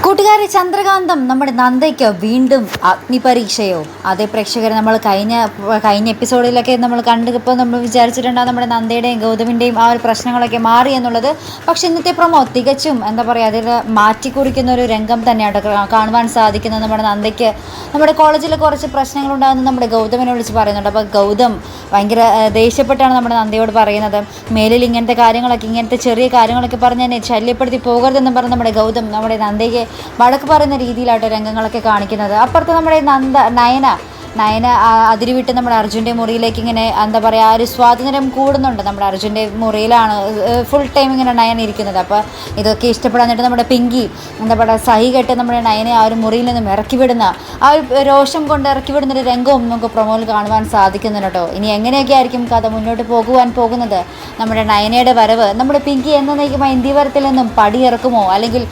കൂട്ടുകാരി ചന്ദ്രകാന്തം നമ്മുടെ നന്ദയ്ക്ക് വീണ്ടും അഗ്നിപരീക്ഷയോ? അതേ പ്രേക്ഷകർ നമ്മൾ കഴിഞ്ഞ എപ്പിസോഡിലൊക്കെ നമ്മൾ കണ്ടപ്പോൾ നമ്മൾ വിചാരിച്ചിട്ടുണ്ടാകും നമ്മുടെ നന്ദയുടെയും ഗൗതമിൻ്റെയും ആ ഒരു പ്രശ്നങ്ങളൊക്കെ മാറി എന്നുള്ളത്. പക്ഷേ ഇന്നത്തെ പ്രൊമോ തികച്ചും എന്താ പറയുക, അതിൽ മാറ്റിക്കുറിക്കുന്ന ഒരു രംഗം തന്നെയാണ് കാണുവാൻ സാധിക്കുന്നത്. നമ്മുടെ നന്ദയ്ക്ക് നമ്മുടെ കോളേജിൽ കുറച്ച് പ്രശ്നങ്ങളുണ്ടാകുന്ന നമ്മുടെ ഗൗതമിനെ വിളിച്ച് പറയുന്നുണ്ട്. അപ്പോൾ ഗൗതം ഭയങ്കര ദേഷ്യപ്പെട്ടാണ് നമ്മുടെ നന്ദയോട് പറയുന്നത്, മേലിൽ ഇങ്ങനത്തെ ചെറിയ കാര്യങ്ങളൊക്കെ പറഞ്ഞ് എന്നെ ശല്യപ്പെടുത്തി പോകരുതെന്ന് പറഞ്ഞ് നമ്മുടെ ഗൗതം നമ്മുടെ നന്ദയ്ക്ക് വഴക്ക് പറയുന്ന രീതിയിലാട്ടോ രംഗങ്ങളൊക്കെ കാണിക്കുന്നത്. അപ്പുറത്ത് നമ്മുടെ നയന അതിരുവിട്ട് നമ്മുടെ അർജുൻ്റെ മുറിയിലേക്ക് ഇങ്ങനെ എന്താ പറയുക, ആ ഒരു സ്വാതന്ത്ര്യം കൂടുന്നുണ്ട്. നമ്മുടെ അർജുൻ്റെ മുറിയിലാണ് ഫുൾ ടൈം ഇങ്ങനെ നയൻ ഇരിക്കുന്നത്. അപ്പോൾ ഇതൊക്കെ ഇഷ്ടപ്പെടാന്നിട്ട് നമ്മുടെ പിങ്കി എന്താ പറയുക, സഹി കെട്ട് നമ്മുടെ നയനെ ആ ഒരു മുറിയിൽ നിന്നും ഇറക്കി വിടുന്ന ആ ഒരു രോഷം കൊണ്ട് ഇറക്കി വിടുന്നൊരു രംഗവും നമുക്ക് പ്രൊമോയിൽ കാണുവാൻ സാധിക്കുന്നുണ്ട് കേട്ടോ. ഇനി എങ്ങനെയൊക്കെ ആയിരിക്കും കഥ മുന്നോട്ട് പോകുന്നത്? നമ്മുടെ നയനയുടെ വരവ് നമ്മുടെ പിങ്കി എന്നേക്കുമായി ഇന്ത്യവരത്തിൽ നിന്നും പടിയിറക്കുമോ, അല്ലെങ്കിൽ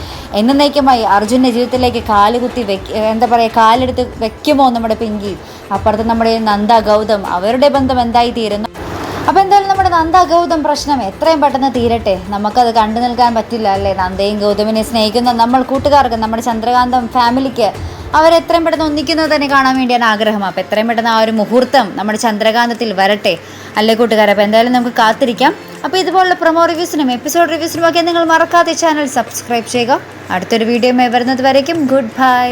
എന്നേക്കുമായി അർജുൻ്റെ ജീവിതത്തിലേക്ക് കാലെടുത്ത് വെക്കുമോ നമ്മുടെ പിങ്കി? അപ്പുറത്ത് നമ്മുടെ നന്ദ ഗൗതം അവരുടെ ബന്ധം എന്തായി തീരുന്നു? അപ്പോൾ എന്തായാലും നമ്മുടെ നന്ദ ഗൗതം പ്രശ്നം എത്രയും പെട്ടെന്ന് തീരട്ടെ. നമുക്കത് കണ്ടു നിൽക്കാൻ പറ്റില്ല അല്ലേ? നന്ദയും ഗൗതമിനെ സ്നേഹിക്കുന്ന നമ്മൾ കൂട്ടുകാർക്ക്, നമ്മുടെ ചന്ദ്രകാന്തം ഫാമിലിക്ക് അവരെത്രയും പെട്ടെന്ന് ഒന്നിക്കുന്നത് തന്നെ കാണാൻ വേണ്ടിയാണ് ആഗ്രഹം. അപ്പോൾ എത്രയും പെട്ടെന്ന് ആ ഒരു മുഹൂർത്തം നമ്മുടെ ചന്ദ്രകാന്തത്തിൽ വരട്ടെ അല്ലേ കൂട്ടുകാരെ? അപ്പോൾ എന്തായാലും നമുക്ക് കാത്തിരിക്കാം. അപ്പോൾ ഇതുപോലുള്ള പ്രൊമോ റിവ്യൂസിനും എപ്പിസോഡ് റിവ്യൂസിനും ഒക്കെ നിങ്ങൾ മറക്കാതെ ചാനൽ സബ്സ്ക്രൈബ് ചെയ്യുക. അടുത്തൊരു വീഡിയോയുമായി വരുന്നത് വരയ്ക്കും ഗുഡ് ബൈ.